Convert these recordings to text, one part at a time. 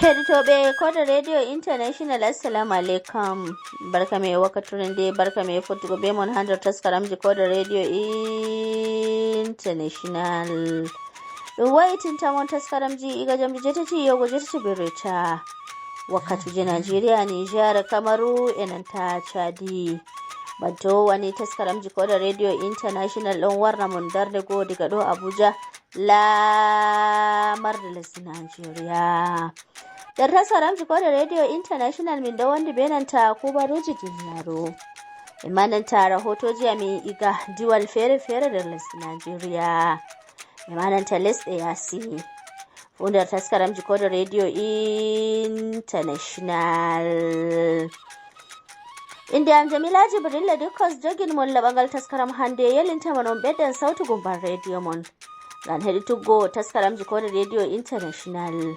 Heditoɓe Koda Radio International Assalamu alaikum. Barka me wakaturen dai barka me futugo be mon handar taskaramji Koda Radio International. Waitin tamon taskaramji iga jamdi jetati yogo jetati bereta. Wakatuje Nigeria, Niger, Kamaru enanta Chadi. Banto wani taskaramji Koda Radio International don warna mun darde go diga do Abuja la mardalas Nigeria. Da taskaramji Koda Radio International min da wanda benanta kubaruji jinyaro. Imananta rahotoji ami iga diwal fere-fere da las Nigeria. Imananta les yasi. Fundar taskaramji Koda Radio International. Inda Jamila Jibrilla dukkan jogin mon labangal taskaram hande yelinta manon beddan sautu gumban radio mon. Ran hedi tuggo taskaramji Koda Radio International.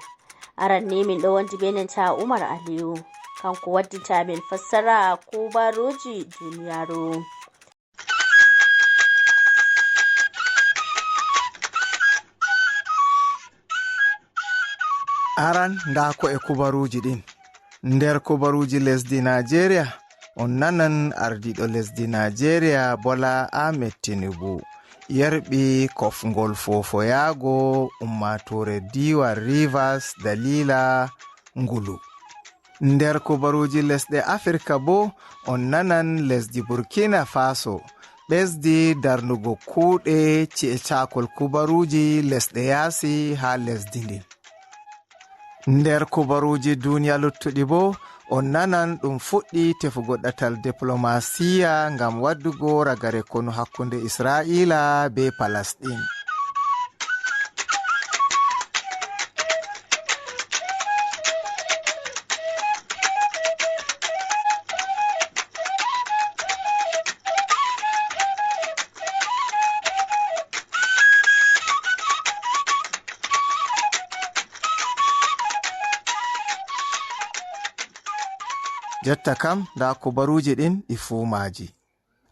Aran ne min do wandi benanta Umar Aliyu. Kanku waddinta min fassara ko baroji duniyaro. Aran nda ko e kubaruji din. Nder kubaruji lesdi Nigeria on nanan ardiɗo lesdi Nigeria Bola Ahmed Tinubu yerɓi kofgol fofoyago ummatore diwa Rivers dalila ngulu. Nder kubaruji lesɗe Afrika bo on nanan lesdi Burkina Faso ɓesdi darnugo kuuɗe ci'e cakol kubaruji lesɗe yasi ha lesdi ndin. Nder kubaruji duniya luttuɗi bo on nanan ɗum fuɗɗi tefugo ɗatal diplomasiya ngam waddugo ragare konu hakkunde Israila be Palestine. Jotta kam da kubaruji ɗin ɗi fumaji.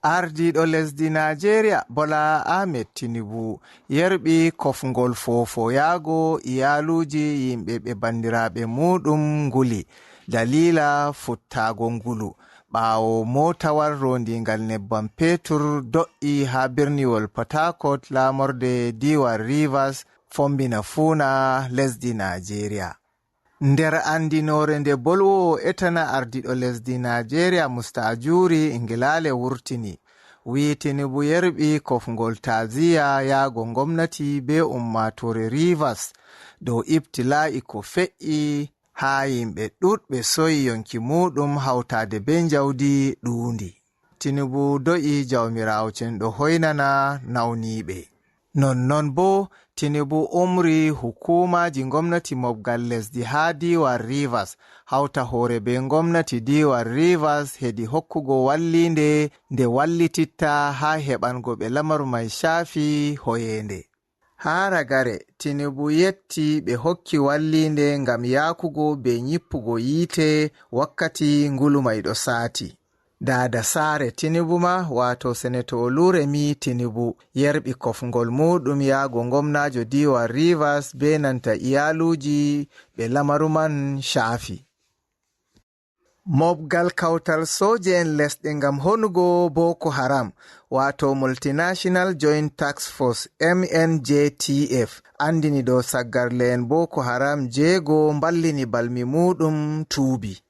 Ardiɗo lesdi Nigeria Bola Ahmed Tinubu yerɓi kofgol fofoyago iyaluji yimɓe ɓe bandiraɓe muɗum nguli dalila futtago ngulu ɓawo motawal rondingal nebbam petur do'i ha birniwol Port Harcourt lamorde diwal Rivers fombina funa lesdi Nigeria. Nder andinore nde bolwo etana ardiɗo lesdi Nigeria Mustajuri Ingilale wurtini wi Tinubu yerɓi kofgol taziya yago gomnati be ummatore Rivers dow ibtila'i ko fe'i ha yimɓe ɗuɗɓe soyi yonki muɗum hawtade be jawdi ɗuundi. Tinubu do'i jawmirawo cenɗo hoynana nawniɓe. Nonnon bo Tinubu umri hukumaji gomnati mobgal lesdi ha diwal Rivers hauta hore be gomnati diwal Rivers hedi hokkugo wallinde nde wallititta ha heɓango ɓe lamaru mai shafi hoyende. Ha ragare Tinubu yetti ɓe hokki wallinde ngam yakugo be nyippugo yite wakkati ngulu mai ɗo sati. Dada sare Tinubu ma wato senato Oluremi Tinubu yerɓi kofgol muɗum yago gomnajo diwal Rivers be nanta iyaluji ɓe lamaru man shafi. Mobgal kautal soje en lesɗe ngam honugo Boko Haram wato Multinational Joint Task Force MNJTF andini dow saggarle en Boko Haram jego mballini balmi muɗum tuubi.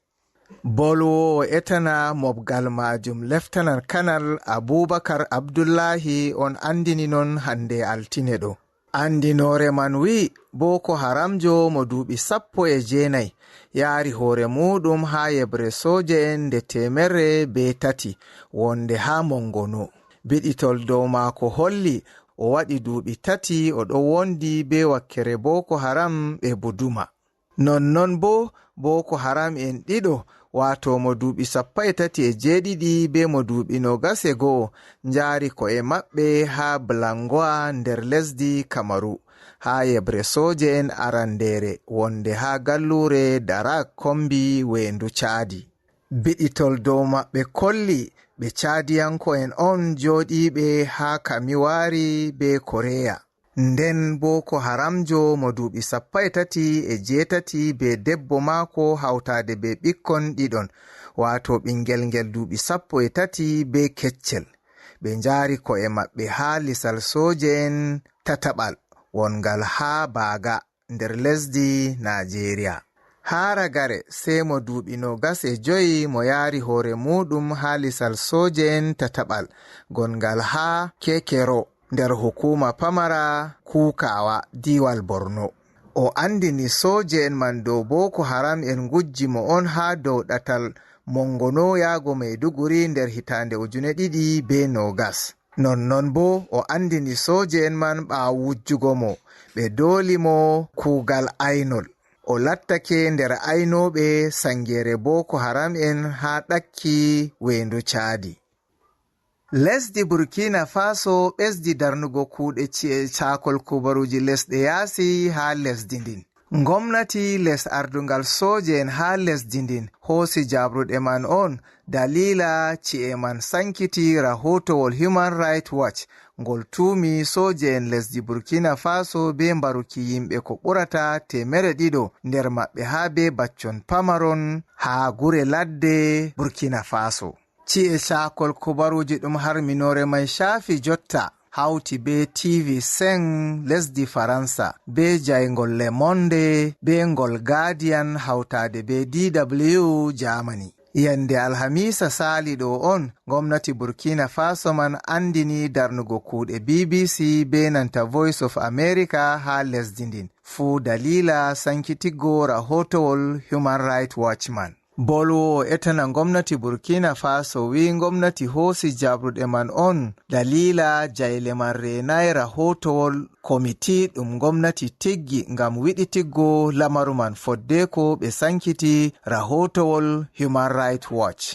Bolwo etana mobgal majum Lieutenant Colonel Abubakar Abdullahi on andini non hande altine ɗo. Andinore man wi Boko Haramjo mo duuɓi 19 yaari hore muɗum ha yebre soje en nde 103 wonde ha Mongono. Biɗitol dow mako holli o waɗi duuɓi 3 o ɗo wondi be wakkere Boko Haram ɓe Buduma. Nonnon bo Boko Haram en ɗiɗo wato mo duuɓi 37 be mo duuɓi 21 njaari ko'e maɓɓe ha Blangoa nder lesdi Kamaru ha yebre soje en arandere wonde ha gallure Darak kombi wendu Chadi. Biɗitol dow maɓɓe kolli ɓe Chadiyanko en on joɗiɓe ha Kamiwari be Korea. nden boko haramjo mo duuɓi 37 be debbo maako hawtade be ɓikkon ɗiɗon wato ɓingel ngel duuɓi 13 be keccel ɓe njaari ko'e maɓɓe haa lisal soje'en tataɓal wongal haa Baaga nder lesdi Najeriya. haa ragare sey mo duuɓi 25 mo yaari hoore muɗum haa lisal soje'en tataɓal gongal haa Kekero nder hukuma pamara Kukawa diwal Borno. O andini soje'en man dow Boko Haram en gujji mo on haa dow ɗatal Mongono yaago Maiduguri nder hitande 2020. Nonnon bo o andini soje'en man ɓaawo wujjugo mo ɓe dooli mo kuugal aynol. O lattake nder aynoɓe sangere Boko Haram en haa ɗakki wendu Chadi. Lesdi Burkina Faso ɓesdi darnugo kuuɗe ci'e caakol kubaruji lesɗe yaasi haa lesdi ndin. Gomnati les ardungal soje'en haa lesdi ndin hoosi jabruɗe man on dalila ci'e man sankiti. Rahotowol Human Rights Watch ngol tuumi soje'en lesdi Burkina Faso be mbaruki yimɓe ko ɓurata 200 nder maɓɓe haa be baccon pamaron haa gure ladde Burkina Faso. Ci'e caakol kubaruji ɗum harminore mai shaafi jotta hawti be TV5 lesdi Faransa be jaygol Le Monde be ngol Guardian hawtade be DW Germany. Yande Alhamisa saliɗo on gomnati Burkina Faso man andini darnugo kuuɗe BBC be nanta Voice of America haa lesdi ndin fuu dalila sankitigo rahotowol Human Rights Watch man. Bolwo etana gomnati Burkina Faso wi gomnati hoosi jabruɗe man on dalila jayle man renai rahotowol komiti ɗum gomnati tiggi ngam wiɗitiggo lamaru man foddeko ɓe sankiti rahotowol Human Rights Watch.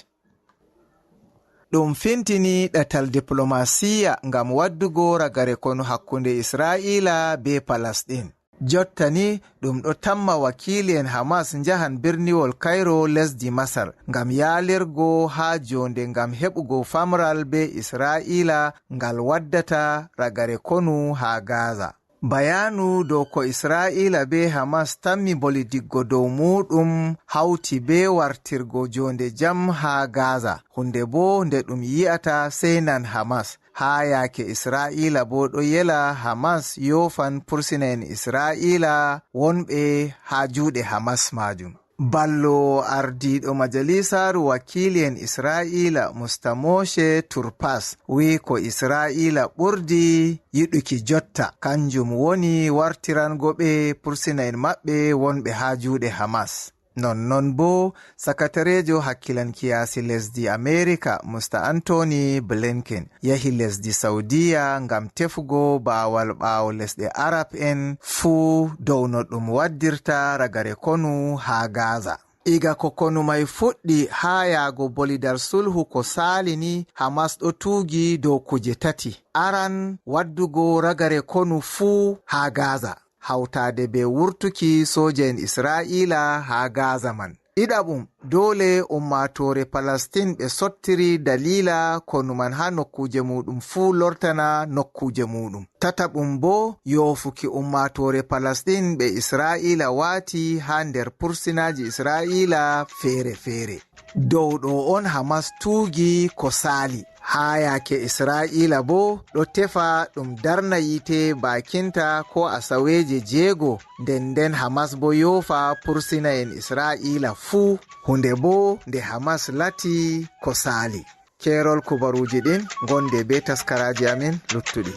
Ɗum fintini ɗatal diplomasiya ngam waddugo ragare konu hakkunde Isra'ila be Palestine. Jotta ni ɗum ɗo tamma wakili'en Hamas njahan birniwol Cairo lesdi Masar ngam yaalirgo haa jonde ngam heɓugo famral be Isra'ila ngal waddata ragare konu haa Gaza. Bayanu dow ko Isra'ila be Hamas tammi bolidiggo dow muɗum hawti be wartirgo jonde jam haa Gaza, hunde bo nde ɗum yi'ata sey nan Hamas. haa yaake Isra'ila bo ɗo yela Hamas yofan pursina'en Isra'ila wonɓe haa juuɗe Hamas majum. Ballo ardiɗo majalisaru wakili'en Isra'ila Mustamoshe Turpas wi ko Isra'ila ɓurdi yiɗuki jotta kanjum woni wartirango ɓe pursina'en maɓɓe wonɓe haa juuɗe Hamas. Nonnon bo sakatarejo hakkilanki yaasi lesdi America Mr. Anthony Blinken yahi lesdi Saudiya ngam tefugo baawal ɓaawo lesɗe Arab en fuu dow no ɗum waddirta ragare konu haa Gaza. Iga ko konu mai fuɗɗi haa yaago bolidar sulhu ko salini, Hamas ɗo tuugi dow kuje tati. Aran waddugo ragare konu fuu haa Gaza, hawtade be wurtuki soje'en Isra'ila haa Gaza man. Ɗiɗaɓum, dole ummatore Palestine ɓe sottiri dalila konu man haa nokkuje muɗum fuu lortana nokkuje muɗum. Tataɓum bo yofuki ummatore Palestine ɓe Isra'ila waati haa nder pursinaji Isra'ila fere-fere. Dow ɗo on Hamas tuugi ko sali. haa yaake Isra'ila bo ɗo tefa ɗum darna yite bakinta ko asaweje 6 nden Hamas bo yofa pursina'en Isra'ila fuu, hunde bo nde Hamas lati ko sali. Kerol kubaruji ɗin gonde be taskaraji amin luttuɗi.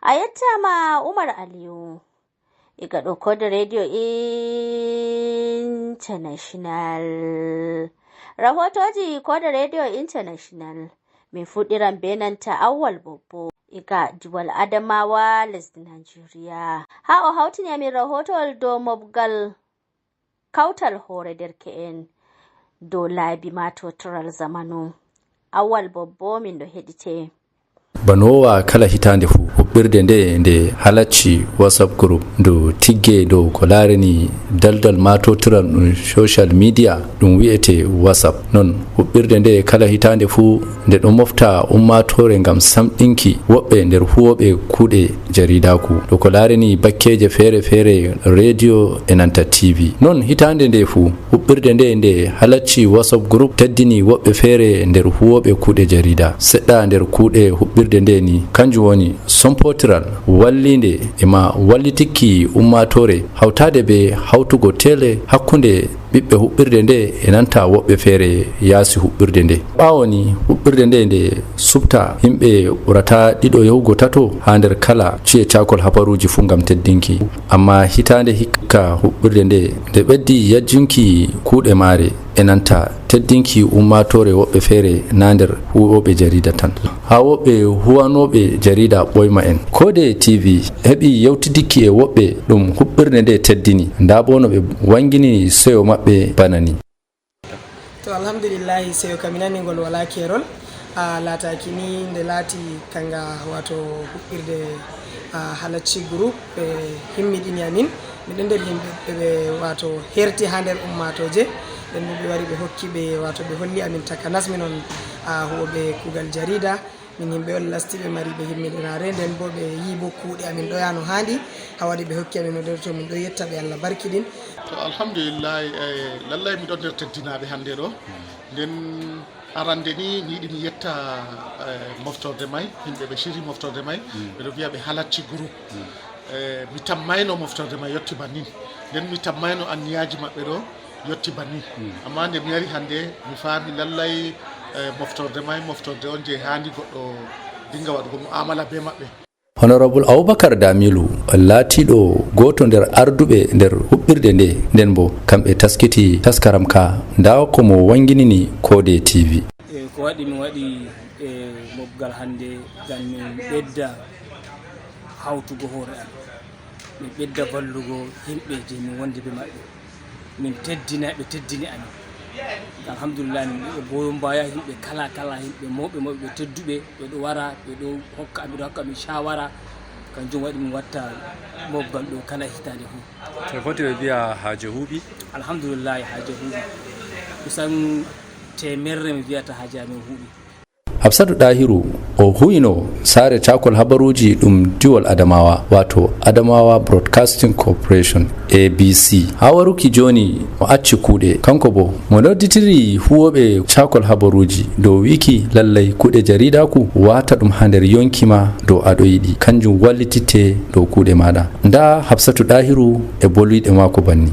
A yettama Umar Aliyu iga ɗauko da Radio International. Rahotoji ko da Radio International mai fuɗiran benanta Awwal Bobbo iga Diwal Adamawa lesdi Nigeria. Ha o hautini amin rahotol do mobgal kautal hore derke'en do laabi matotoral zamanu. Awal Bobbo min ɗo heɗite. Banowa kala hitande fu huɓɓirde nde halacci WhatsApp group do tigge dow ko laarani daldal matotiral ɗum social media ɗum wi'ete WhatsApp. Non huɓɓirde nde kala hitande fu nde ɗo mofta ummatore ngam samɗinki woɓɓe nder huwoɓe kuuɗe jaridaku dow ko laarani bakkeje feere radio e nanta TV. Non hitande nde fu huɓɓirde nde halacci WhatsApp group teddini woɓɓe feere nder huwoɓe kuuɗe jarida. Seɗɗa nder kuuɗe huɓɓirde nde ni kanjum woni sompotiral wallinde ema wallitikki ummatore hawtade be hawtugo tele hakkunde ɓiɓɓe huɓɓirde nde e nanta woɓɓe feere yaasi huɓɓirde nde. ɓaawo ni huɓɓirde nde subta yimɓe ɓurata 2 yahugo 3 ha nder kala ci'e cakol habaruji fu ngam teddinki. Amma hitande hikka huɓɓirde nde ɓeddi yajjunki kuuɗe maare e nanta teddinki ummatore woɓɓe feere na nder huwoɓe jarida tan ha woɓɓe huwanoɓe jarida ɓoyma en. Kode TV heɓi yewtidikki e woɓɓe ɗum huɓɓirde nde teddini nda bo no ɓe wangini seyo maɓɓe banani. To alhamdulillahi seyo kaminani ngol wala kerol lataki ni nde laati kanga wato huɓɓirde halacci groupe ɓe himmiɗini amin miɗo nder yimɓe ɓe wato herti ha nder ummatoje ɓen ɓe wari ɓe hokki ɓe wato ɓe holli amin takanas minon huwoɓe kuugal jarida min yimɓe on lastiɓe mari ɓe himmiɗinare nden bo ɓe yi bo kuuɗe amin ɗoya no hanndi ha waɗi ɓe hokki amin nder to min ɗo yetta ɓe Allah barkiɗin. To alhamdulillahi lallay miɗo nder teddinaɓe hannde ɗo nden arande ni mi yiɗi mi yetta moftorde may yimɓe ɓe ciri moftorde may ɓeɗo wiya ɓe halacci groupe mi tammayno moftorde may yetti bannin nden mi tammayno anniyaji maɓɓe ɗo yetti bannin amma nde mi yari hannde mi faami lallay moftorde may moftorde on je haandi goɗɗo dinga waɗugo mu'amala be maɓɓe. Honorable Abubakar Damilu laatiɗo goto nder arduɓe nder huɓɓirde nde nden bo kamɓe taskiti taskaram ka nda ko mo wanginini Kode TV. Ko waɗi mi waɗi mobgal hannde ngam min ɓedda hawtugo hoore am min ɓedda ballugo yimɓe je min wondi be maɓɓe min teddina ɓe teddini amin. Alhamdulillah min ɓe boyo mbaya yimɓe kala yimɓe mawɓe ɓe tedduɓe ɓe ɗo wara ɓe ɗo hokka amin shawara kanjum waɗi min watta mobgal ɗo kala hitande fu. To foti ɓe biya haaje huuɓi? Alhamdulillah haaje huuɓi kusan temerre mi wiyata haaje amin huuɓi. Hafsatu Dahiru o huyino sare cakol habaruji ɗum diwal Adamawa wato Adamawa Broadcasting Corporation ABC ha waruki joni o acci kuuɗe kanko bo mo nodditiri huwoɓe cakol habaruji dow wiki lallay kuuɗe jaridaku wata ɗum ha nder yonkima dow aɗo yiɗi kanjum wallititte dow kuuɗe maɗa. Nda Hafsatu Dahiru e bolwiɗe mako banni.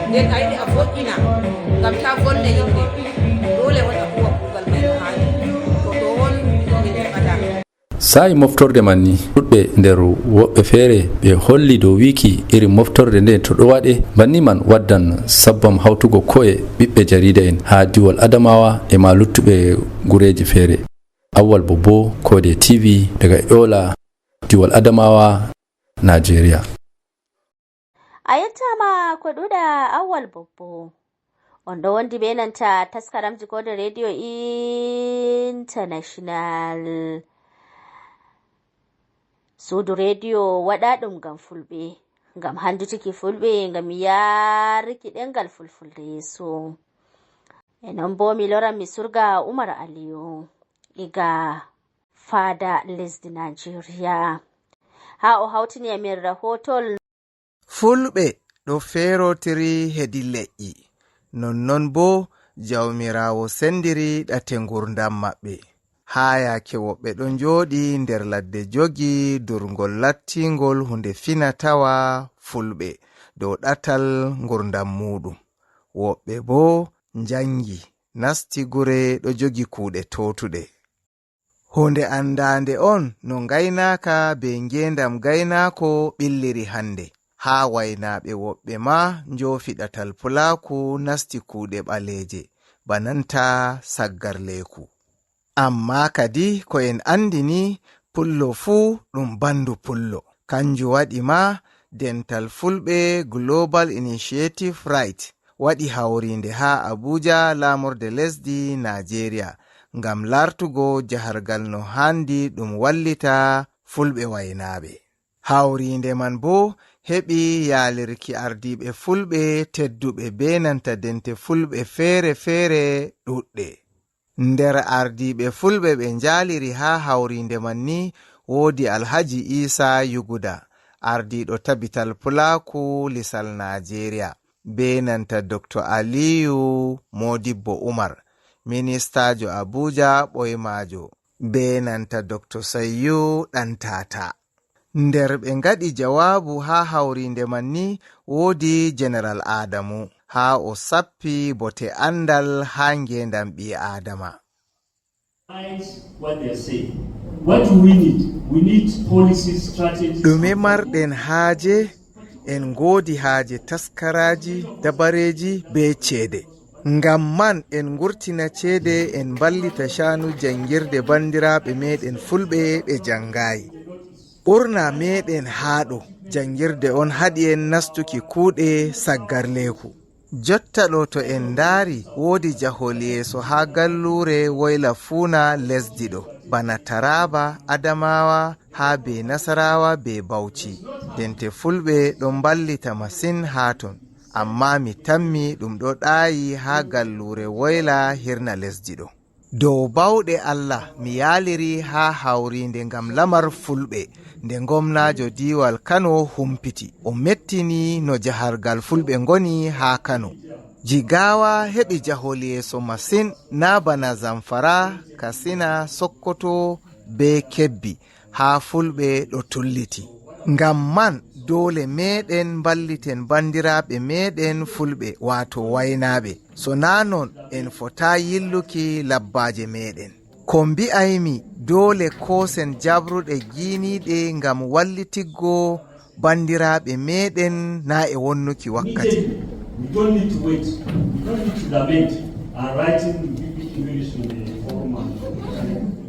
nden a yiɗi a voƴƴina ngam ta vonde yimɓe dole won a huwa kuugal may no haani ko ɗo won min heɓata. Sa'i moftorde man ni ɗuɗɓe nder woɓɓe feere ɓe holli dow wiki irin moftorde nde to ɗo waɗe banni man waddan sabbam hawtugo ko'e ɓiɓɓe jarida en ha diwal Adamawa e ma luttuɓe gureji feere. Awwal Bobbo, Kode TV daga Yola, diwal Adamawa, Nigeria. A yettama ko ɗuɗa Awwal Bobbo on ɗo wondi be nanta taskaramji Kode Radio International. Suudu radio waɗaɗum ngam fulɓe, ngam handutiki fulɓe, ngam yaruki ɗengal fulfulde yeeso. E non bo mi loran mi surga Umar Aliyu iga fada lesdi Nigeria ha o hawtini amin rahotol. Fulɓe ɗo ferotiri hedi leƴƴi, nonnon bo jawmirawo sendiri ɗate ngurdam maɓɓe. Ha yake woɓɓe ɗon jooɗi nder ladde jogi durngol lattingol hunde finatawa fulɓe dow ɗatal ngurdam muɗum. Woɓɓe bo jangi nasti gure ɗo jogi kuuɗe totuɗe. Hunde andande on no gaynaka be ngendam gaynako ɓilliri hande. Ha waynaɓe woɓɓe ma njofi ɗatal pulaku nasti kuuɗe ɓaleje bananta saggarleku. Amma kadi ko en andini pullo fuu ɗum bandu pullo. kanju waɗi ma dental fulɓe Global Initiative Right waɗi hawrinde ha Abuja lamorde lesdi Nigeria ngam lartugo jahargal no handi ɗum wallita fulɓe waynaɓe. Hawrinde man bo heɓi yalirki ardiɓe fulɓe tedduɓe be nanta dente fulɓe feere ɗuɗɗe. Nder ardiɓe fulɓe ɓe njaliri ha hawrinde man ni wodi Alhaji Isa Yuguda ardiɗo tabital Pulaku lisal Nigeria be nanta Dr. Aliyu Modibbo Umar ministajo Abuja ɓoymajo be nanta Dr. Sayyu Ɗantata. Nder ɓe ngaɗi jawabu ha hawrinde man ni wodi General Adamu ha o sappi bote andal ha ngendam ɓi Adama. Ɗume marɗen haaje? En godi haaje taskaraji, dabareji be ceede. Ngam man en gurtina ceede en ballita shanu jangirde bandiraɓe meɗen fulɓe ɓe jangayi. Ɓurna meɗen haɗo jangirde on haɗi en nastuki kuuɗe saggarleku. Jotta ɗo to en daari wodi jahol yeeso ha gallure Woyla Funa lesdi ɗo bana Taraba, Adamawa ha be Nasarawa be Bauchi. Dente fulɓe ɗon ballita masin ha ton, amma mi tammi ɗum ɗo ɗaayi ha gallure Woyla hirna lesdi ɗo. Dow bawɗe Allah mi yaaliri ha hawrinde ngam lamar fulɓe nde gomnajo diwal Kano humpiti o mettini no jahargal fulɓe ngoni ha Kano. Jigawa heɓi jahol yeeso masin na bana Zamfara, Katsina, Sokoto be Kebbi ha fulɓe ɗo tulliti. Ngam man dole meɗen balliten bandiraɓe meɗen fulɓe wato waynaɓe, so na non en fota yilluki labbaje meɗen. Ko mbi'aymi dole kosen jabruɗe giiniɗe ngam wallitiggo bandiraɓe meɗen na e wonnuki wakkati.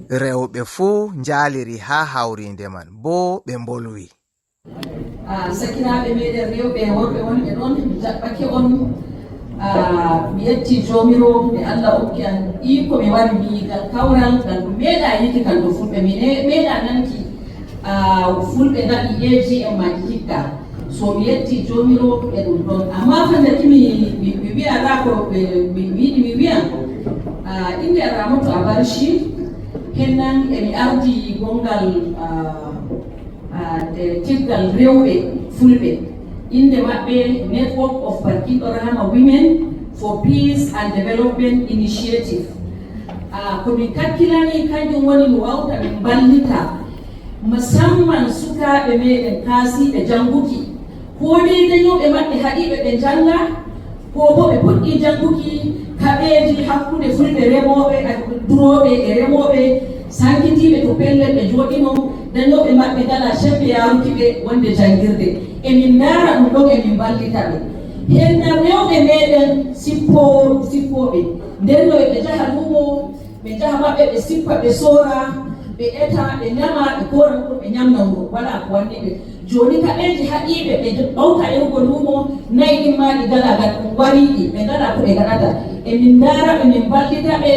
Rewɓe fuu njaliri ha hawrinde man bo ɓe mbolwi. Sakiraaɓe meɗen rewɓe e worɓe wonɓe ɗon mi jaɓɓake on mi yetti jomiro nde Allah okki an iko mi wari miyigal kawral ngal ɗum meeɗa yiki kan to fulɓe mi meeɗa nanki fulɓe naɗi yeeji en maji hikka, so mi yetti jomiro e ɗum ɗon. Amma fandaki mi wi'ata ko mi yiɗi mi wi'a inde Ramatu Abarshi hennan emi ardi gongal tiggal rewɓe fulɓe inde maɓɓe Network of Barkiɗo Rahama Women for Peace and Development Initiative. Ko min kakkilani kanjum woni mi wawta min ballita musamman sukaɓe meɗen kaasiɓe janguki, ko dai dañoɓe maɓɓe haɗiɓe ɓe janga, ko bo ɓe puɗɗi janguki kaɓeji hakkude fulɓe remoɓe duroɓe e remoɓe sankitiɓe to pellel ɓe jooɗino dañoɓe maɓɓe gala chembe yaruki ɓe wonde jangirde. Emin ndaara ɗum ɗon emin ballita ɓe. Henna rewɓe meɗen sippoɓe nden no ɓe jaha lumo ɓe jaha maɓɓe ɓe sippa ɓe soora ɓe eta ɓe ñama ɓe kora ɗum ɓe ñamna wuro wala ko wanni ɓe. Joni kaɓeji haɗiɓe ɓe ɓawta yahugo lumo nayi ɗin ma ɗi gala gat ɗum wariɗi ɓe gala ko ɓe gaɗata. Emin ndaara ɓe min ballita ɓe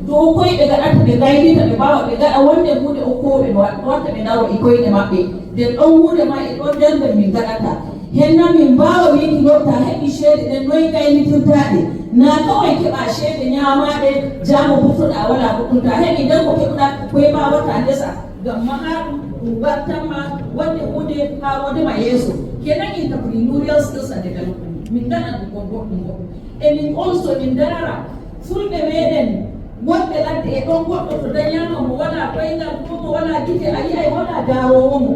dow koye ɓe gaɗata ɓe gaynita ɓe mbawa ɓe gaɗa wonde hunde okkoɓe watta ɓe daro e koyɗe maɓɓe nden ɗon hunde ma e ɗon nder nde min gaɗata. Henna min mbawa wiki ɗo ta heɓi ceede ɗen noyi gaynitirtaɗe na kawai keɓa ceede ñamaɗe jamo buttoɗa wala buttuta heɓi nden ko keɓɗa koye ma watta ndesa ngam maha ɗum wattanma wonde hunde ha wondema yeeso. Kenan entrepreneurial skills and development min gaɗa ɗum kon goɗɗum goɗɗum. E min also min dara fulɓe meɗen wonɓe ladde e ɗon goɗɗo to dañama mo wala koyngal ko mo wala gite a yiyay wala darowo mo.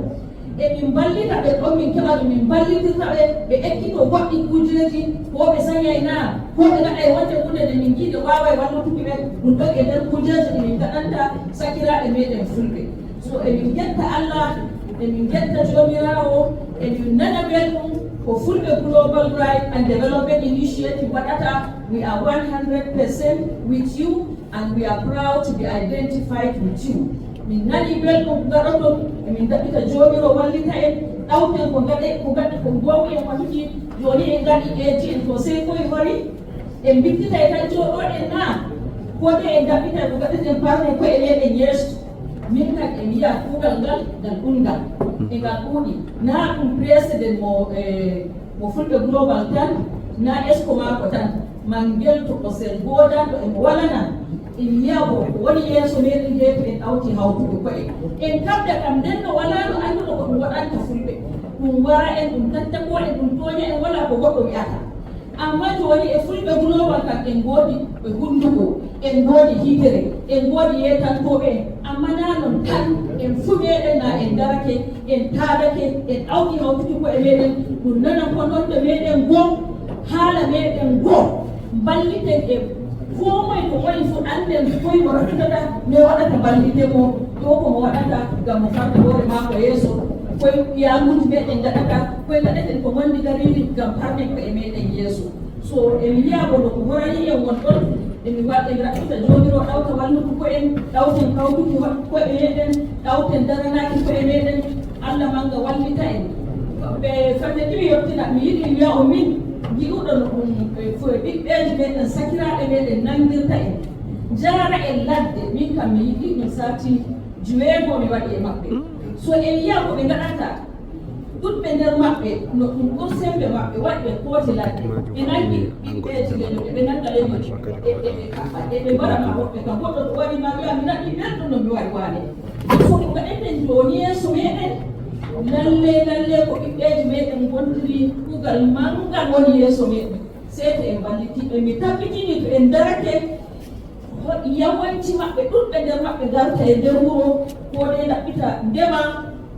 E min ballita ɓe ɗon min keɓa ɗum min ballitirta ɓe ɓe ekkito goɗɗi kujeji ko ɓe sañay na ko ɓe gaɗay wonde hunde nde min jiiɗe waway wallutuki ɓe ɗum ɗon e nder kujeji ɗe min gaɗanta sakiraɓe meɗen fulɓe. So emin jetta Allah emin jetta jomirawo emin nana belɗum ko fulɓe Global Right and Development Initiative waɗata. We are 100% with you and we are proud to be identified with you. Min nani belɗum gaɗoɗon emin daɓɓita jomiro wallita en ɗawten ko gaɗe ko gowi en waɗuki joni en gaɗi eji en to sey koye wari en bittitay tan joɗoɗen na kode en gaɓɓitay ko gaɗeten parne koye meɗen yeeso min kadi en yiya kuugal ngal ɗuɗngal e ngal ɗuuɗi na ɗum président mo fulɓe global tan na esco mako tan man geltoɗo sen godanɗo emo walana en yiya ko woni yeeso meɗen nde to en ɗawti hawtude koye en kabda kam nden no walaɗo annduɗo ko ɗum waɗanta fulɓe ɗum wara en ɗum tattako en ɗum toña en wala ko goɗɗo wiyata amma joni e fulɓe global kam en goodi ɓe hunduko en goodi hitere en goodi yetantoɓe en amma na non tan en fuɗeɗen na en darake en taadake en ɗawti hawtude koye meɗen ɗum nana kononde meɗen goo haala meɗen goo balliten e ko moye ko woni fu anden koye mo rattata mi waɗata ballite mo ɗo komo waɗata ngam mo farta hoore mako yeeso koye yamuji meɗen gaɗata koye gaɗeten ko gondi dariri ngam parne ko e meɗen yeeso so emi yiya ko no ko horani en won ɗon emi waɗa emi raɓɓita jomiro ɗawta wallude ko en ɗawten kawtuki koye meɗen ɗawten daranaki koye meɗen Allah manga wallita en ɓe fande ɗiwi yettina mi yiɗi wiya o min jiɗuɗo no ɗum ɓiɓɓeji meɗen sakiraɓe meɗen nandirta en jara en ladde min kam mi yiɗi ɗum sati juweego mi waɗi e maɓɓe so en yiya ko ɓe gaɗata ɗuɗɓe nder maɓɓe no ɗum ɓur sembe maɓɓe waɗi ɓe kooti ladde ɓe nangi ɓiɓɓeji leñoɓe ɓe nanda leñoji ɓe mbaɗama woɓɓe kam goɗɗo ɗo waɗi ma wiya mi naɗi ɓelɗum no mi waɗi waane so ko gaɗeten joni yeeso meɗen lalle ko ɓiɓɓeji meɗen gontiri kuugal mangal woni yeeso meɗen seeto en ballitiɓe mi tabbitini to en darake yawanci maɓɓe ɗuɗɓe nder maɓɓe garta e nder wuro ko ɗe ɗaɓɓita ndema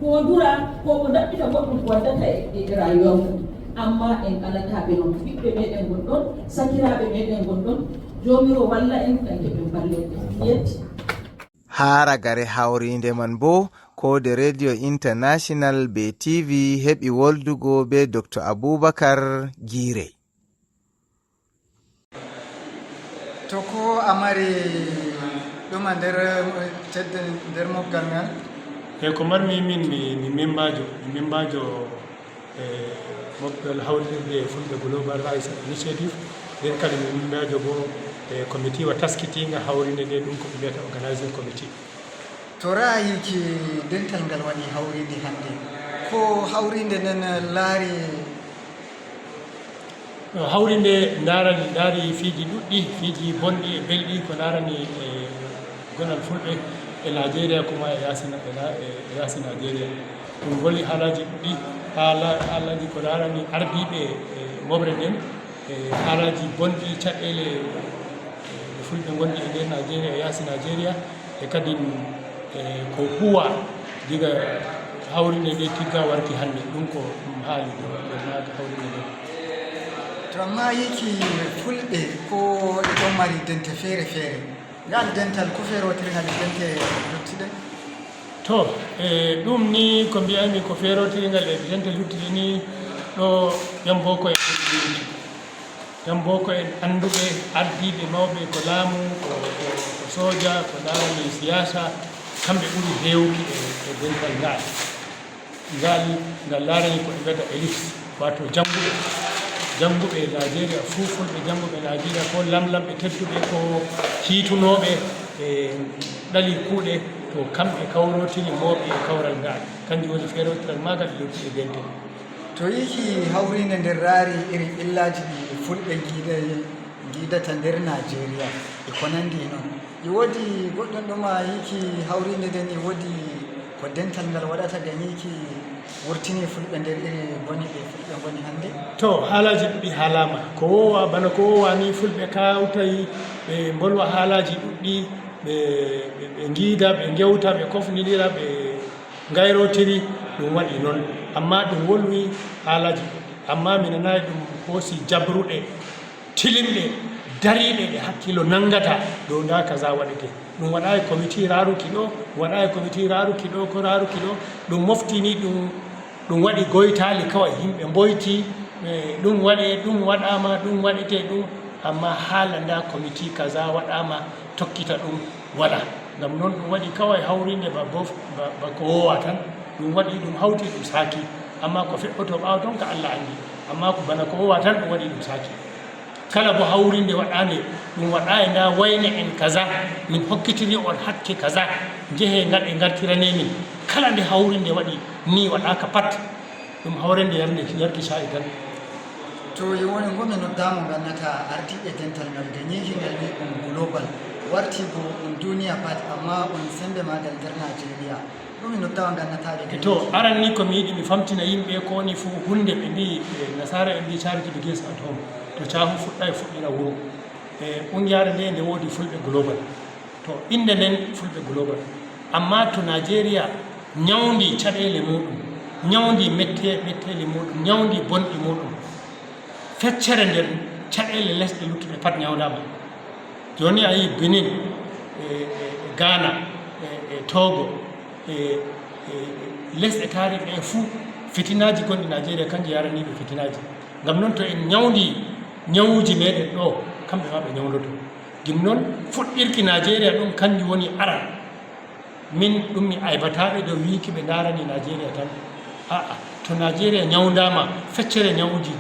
ko dura ko ko ɗaɓɓita goɗɗum ko waddata e rayuwa mum amma en alataɓe noon ɓiɓɓe meɗen gonɗon sakiraɓe meɗen gonɗon jomiro walla en kanke ɓe ballede yetti haragare hawrinde man bo kode radio international be tv heɓi woldugo be dr aboubacar guire. to ko amari ɗuma nder mobgal ngal e ko marmi min mi membajo mobgal hawrinde fulɓe global rights initiative nden kadi mi membajo bo e committee wa taskitinga hawrinde nde ɗum ko ɓe mbiyata organising committee. to ra'ayiki dental ngal waɗi hawrinde hannde ko hawrinde nden laari hawrinde ndaari fiiji ɗuɗɗi fiiji bonɗi e belɗi ko ndaarani e gonal fulɓe e Nigeria kuma e yaasi Nigeria ɗum woli haalaji ɗuɗɗi haalaji ko ndaarani ardiiɓe moɓre nden e haalaji bonɗi caɗeele fulɓe gonɗi e nder Nigeria e yaasi Nigeria e kadi ko huwa diga hawrinde nde tigga warti hannde ɗum ko ɗum haali ɗo naata hawrinde nde. to amma yiki fulɓe ko ɗe ɗon mari dente feere feere ngal dental ko feerotiringal e dente luttuɗe to ɗum ni ko mbiyami ko feerotiringal e dente luttuɗe ni ɗo ƴamboko en annduɓe ardiɓe mawɓe ko laamu ko soja ko ndaarani siyasa kamɓe ɓuri heewki e dental ngal laarani ko ɓe mbiyata élite wato jannguɓe Nigeria fuu fulɓe jannguɓe Nigeria ko lamlamɓe tedduɓe ko hiitunoɓe e ɗali kuuɗe to kamɓe kawrotiri mawɓe e kawral ngal kanjum woni feerotiral maagal e luttuɗe dente. to yiki hawrinde nder raari iri ɓillaji ɗi fulɓe giidata nder Nigeria e ko nandi noon i woodi goɗɗon ɗuma yiki hawrinde nden i woodi ko dental ngal waɗata gam yiki wurtini fulɓe nder iri boni ɓe fulɓe goni hannde to haalaji ɗuɗɗi haalama ko wowa bana ko wowa ni fulɓe kawtayi ɓe bolwa haalaji ɗuɗɗi ɓe giida ɓe gewta ɓe kofnidira ɓe gayrotiri ɗum waɗi noon amma ɗum wolwi haalaji amma mi nanayi ɗum hoosi jabruɗe tilimɗe dariɓe ɓe hakkilo nangata dow nda kaza waɗete ɗum waɗayi committee raruki ɗo waɗayi committee raruki ɗo ko raruki ɗo ɗum moftini ɗum waɗi goytali kawai yimɓe boyti ɗum waɗe ɗum waɗama ɗum waɗete ɗum amma haala nda committee kaza waɗama tokkita ɗum waɗa ngam noon ɗum waɗi kawai hawrinde ba ko wowa tan ɗum waɗi ɗum hawti ɗum saaki amma ko feɓɓoto ɓaawa ɗon ko Allah anndi amma ko bana ko wowa tan ɗum waɗi ɗum saaki kala bo hawrinde waɗande ɗum waɗa e nda wayne en kaza min hokkitiri on hakke kaza jehe ngaɗe gartirane min kala nde hawrinde waɗi ni waɗaka pat ɗum hawrende yarki sa'i tan to woni gomi noddamo gannata ardiɓe dental ngal de ñihingal wi on global warti bo on duniya pat amma on sembe magal nder Nigeria ɗumi noddama gannataɗe to aran ni komi yiɗi mi famtina yimɓe ko woni fo hunde ɓe mbi nasara ɓe mbi charity begins at home to caahu fuɗɗa e fuɗɗira wuro e ɓungiyare nde nde woodi fulɓe global to inde nden fulɓe global amma to Nigeria ñawdi caɗele muɗum ñawdi mettele muɗum ñawdi bonɗi muɗum feccere nder caɗele lesɗe luttuɗe pat ñawdama joni a yi Benin Ghana Togo lesɗe taari ɓe fuu fitinaji gonɗi Nigeria kanji yaraniɓe fitinaji ngam noon to en ñawdi ñawuji meɗen ɗo kamɓe ma ɓe ñawdoto gim noon fuɗɗirki Nigeria ɗum kanjum woni aran min ɗum mi aybataɓe dow wiki ɓe darani Nigeria tan aa to Nigeria ñawdama feccere ñawuji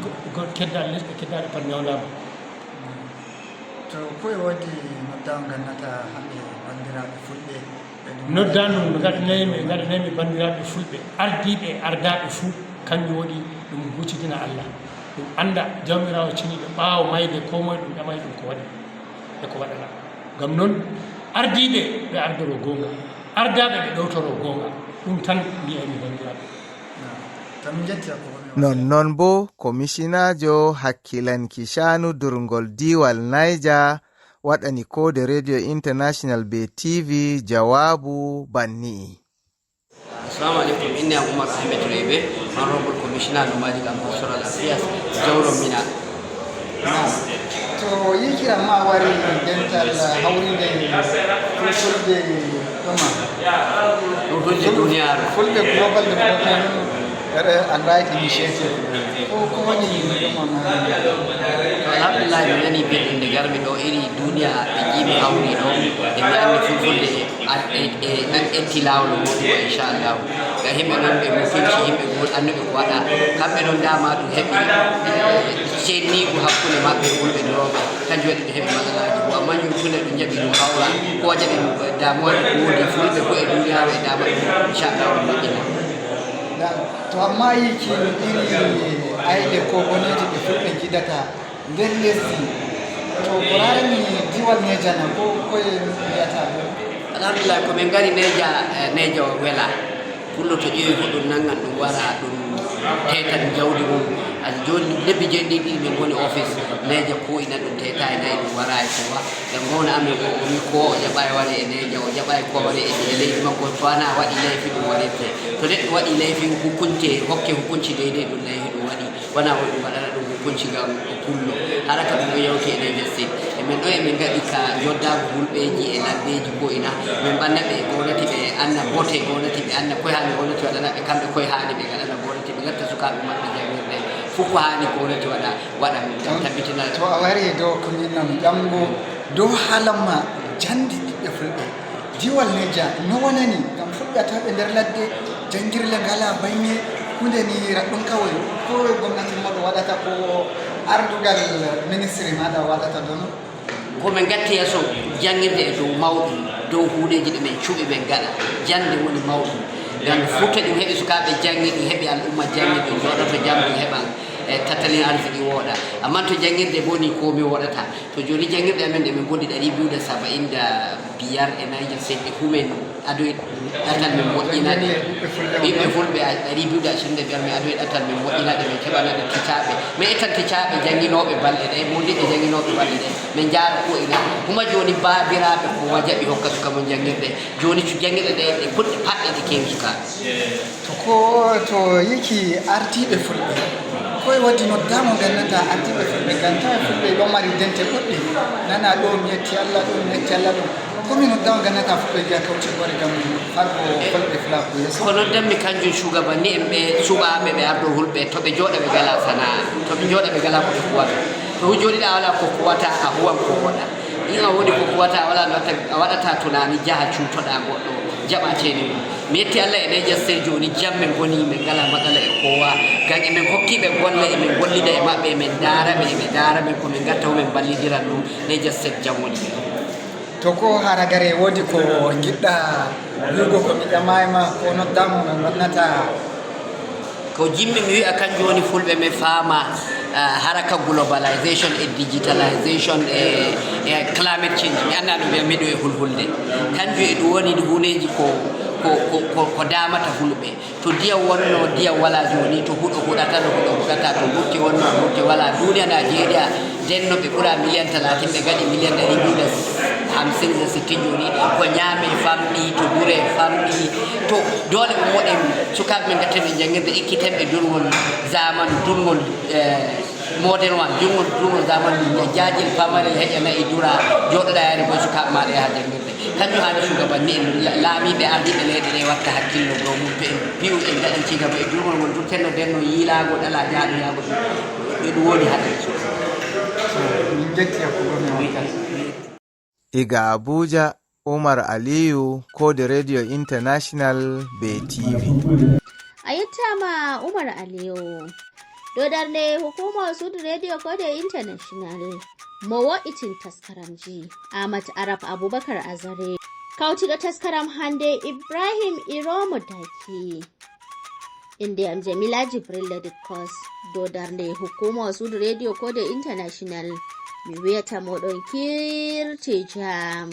keddaɗe lesɗe keddaɗe pat ñawdama to koye wodi noddam gannata hamɓe bandiraɓe fulɓe noddanum gaɗanaymi bandiraɓe fulɓe ardiɓe ardaɓe fuu kanjum woni ɗum huccitina Allah ɗum anda jawmirawo ciniɓe ɓaawo mayde ko moye ɗum ƴamay ɗum ko waɗi e ko waɗana ngam noon ardiɓe ɓe ardoro gonga ardaɓe ɓe ɗowtoro gonga ɗum tan mbiyami bandiraɓe nonnon bo komishinajo hakkilanki shanu durgol diwal Niger waɗani kode radio international be tv jawabu banni. Assalamu alaikum, inni am Umar Ahmed Rebe, honorable commissioner nomadic and pastoral affairs Jawro Mina. To yikira ma wari dental hawrinde fulfulde fulɓe global development and right initiative ko woni alhamdulillah mi nani belɗum nde garmi ɗo iri duniya ɓe jiimi hawri ɗo e mi anndi fulfulde ɗan etti laawol muɗum o inchallahu ga himɓe noon ɓe mutunci yimɓe annuɓe ko waɗa kamɓe ɗon dama ɗum heɓi ceernigu hakkunde maɓɓe fulɓe dorooɓe kanjum waɗi ɓe heɓi matsalaji bo amma ñum tune ɗum jaɓi ɗum hawra ko jaɓi damuwaji ko woodi fulɓe ko e duniyaru e dama ɗum inchallahu ɗum moƴƴina to amma yiki iri ayɗe ko boneji ɓe fulɓe jiɗata nder lesdi to ko rarani diwal nejana ko koye mbiyata alhamdulillah komin gari neja wela pullo to ƴeewi ko ɗum nangan ɗum wara ɗum tetan jawdi mum joni lebbi jeeɗiɗi min goni office neja ko ina ɗum teta e nayi ɗum wara e kowa ngam gowna amin ko omi ko o jaɓa e waɗe e neja o jaɓa e koware e leydi makko to wana waɗi leyfi ɗum waɗirte to neɗɗo waɗi leyfi hukunce hokke hukunci deydey ɗum leyfi ɗum waɗi wona wo ɗum waɗana ɗum hukunci ngam o pullo hara ka ɗum ɗo yawti e neja state emin ɗo emin gaɗi ka yoddago hulɓeji e labbeji ko ina min ɓanna ɓe gownati ɓe anna bote gownati ɓe anna koye hani gownati waɗana ɓe kamɓe koye hani ɓe gaɗana gownati ɓe gatta sukaɓe maɓɓe jangirde fof ko hani gownati waɗa tabbitina to a wari dow ko minnam ƴamgo dow haalamma jandi ɓiɓɓe fulɓe diwal neja no wonani ngam fulɓe a tawaɓe nder ladde jangirle ngala bayne hunde ni raɗɗum kawai ko gomnati moɗo waɗata ko ardugal ministry maɗa waɗata ɗon komin gatti yesso jangirde e dow mawɗum dow huuɗeji ɗi min cuɓi min gaɗa jande woni mawɗum ngam futta ɗum heeɓi sukaɓe jangi ɗum heeɓi al'umma jangi ɗum joɗoto jam ɗum heɓan tattalin arziki wooɗa amma to jangirde boni komi woɗata to joni jangirde amen ɗe min gondi 275 e nayja seɗɗe humen adoy ɗatal min moƴƴinaɗe ɓiɓɓe fulɓe 225 mi adoy ɗatal min moƴƴinaɗe min keɓanaɗe ticaɓe mi ettan ticaɓe janginoɓe balɗe ɗe mondiɓe janginoɓe balɗe ɗe min jaara ko ina kuma joni babiraɓe ko wajaɓi hokka suka mon jangirde joni jangirɗe ɗe ɗe puɗɗe patɗe ɗe kewi sukaɓe to yiki ardiɓe fulɓe koye waddi noddamo gandanta ardiɓe fulɓe ganta fulɓe ɗon mari dente ɗuɗɗi nana ɗo mi yetti Allah ɗo mi yetti Allah ɗo komi noddamo gandanta fulɓe wiya kawcigore gam farko fulɓe flaku yesso ko noddanmi kanjum shugabanni en ɓe suɓaɓe ɓe ardo hulɓe to ɓe jooɗa ɓe gala sana'a to ɓe jooɗa ɓe gala ko kuwata to joɗiɗa wala ko kuwata a huwan ko waɗa in a woni ko kuwata a waɗata tunani jaaha cuutoɗa goɗɗo jaɓatede mum mi yetti allah e Niger State joni jam min goni min ngala matsala e kowa gam emin hokkiɓe golle emin gollida e maɓɓe emin daraɓe komin gatta min ballidiran ɗum Niger State jam woni to ko haragare wodi ko giɗɗa wiugo ko mi ƴamayma ko noddamo no wannata ko jimmi mi wi'a kanjum woni fulɓe mi faama haraka globalisation e digitalisation e climate change mi anda no mbiya miɗo e hulhulde kanjum e ɗum woni huneji ko damata fulɓe to ndiyam wonno ndiyam wala joni to huuɗo huɗata no huuɗo huɗata to burti wonno burti wala duniya Nigeria denno ɓe ɓuura million 30 ɓe gaɗi million 250 joni ko ñaame famɗi to ɓuure famɗi to dole ɓe moɗen sukaɓe men gatten ɓe jangguirde ikkitenɓe durgol zaman durgol modern one durgol zaman jajil pamarel heƴana e dura joɗoɗa yaade koye sukaɓe maɗa yaha jangguirde kanjum hani shugabanni en laamiɓe ardiɓe leyɗe ɗe watta hakkillo dow mum to en piyu en gaɗan cigaba e durgol ngol durtenno denno yiilago ɗala jaaɗo yaago ɓe ɗum woni haɗa Iga Abuja, Umar Aliyu, Kode Radio International be TV. A yittama Umar Aliyu. Dodarne hukumar Sudu Radio Kode International. Mo itin taskaramji. Ahmad Arab Abubakar Azare. Kautiga taskaram hande Ibrahim Iromo Daki. Inda Jamila Jibril Ladikos. Dodarne hukumar Sudu Radio Kode International. Mi wiyata moɗon kirti jam.